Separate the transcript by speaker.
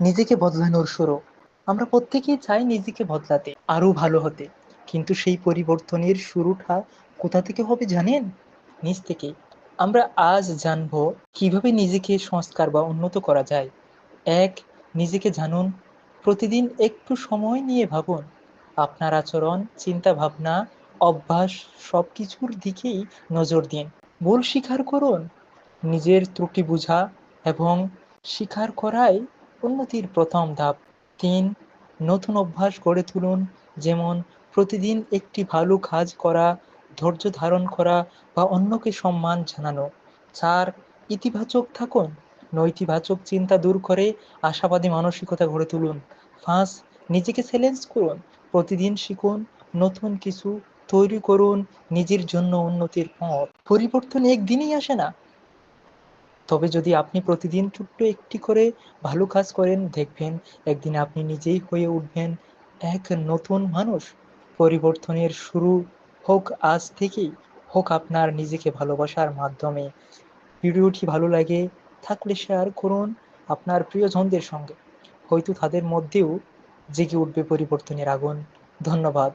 Speaker 1: নিজেকে বদলানোর শুরু। আমরা প্রত্যেকেই চাই নিজেকে বদলাতে, আরো ভালো হতে। কিন্তু সেই পরিবর্তনের শুরুটা কোথা থেকে হবে জানেন? নিজ থেকেই। আমরা আজ জানবো কিভাবে নিজেকে সংস্কার বা উন্নত করা যায়। এক, নিজেকে জানুন। প্রতিদিন একটু সময় নিয়ে ভাবুন। আপনার আচরণ, চিন্তা ভাবনা, অভ্যাস সবকিছুর দিকেই নজর দিন। ভুল স্বীকার করুন। নিজের ত্রুটি বোঝা এবং স্বীকার করাই উন্নতির প্রথম ধাপ। ৩, নতুন অভ্যাস গড়ে তুলুন, যেমন প্রতিদিন একটি ভালো কাজ করা, ধৈর্য ধারণ করা বা অন্যকে সম্মান জানানো। ৪, ইতিবাচক থাকুন, নৈতিবাচক চিন্তা দূর করে আশাবাদী মানসিকতা গড়ে তুলুন। ৫, নিজেকে চ্যালেঞ্জ করুন, প্রতিদিন শিখুন, নতুন কিছু তৈরি করুন। নিজের জন্য উন্নতির পথ। পরিবর্তন একদিনেই আসে না, তবে যদি আপনি প্রতিদিন ছোট্ট একটি করে ভালো কাজ করেন, দেখবেন একদিন আপনি নিজেই হয়ে উঠবেন এক নতুন মানুষ। পরিবর্তনের শুরু হোক আজ থেকেই, হোক আপনার নিজেকে ভালোবাসার মাধ্যমে। ভিডিওটি ভালো লাগে থাকলে শেয়ার করুন আপনার প্রিয়জনদের সঙ্গে, হয়তো তাদের মধ্যেও জেগে উঠবে পরিবর্তনের আগুন। ধন্যবাদ।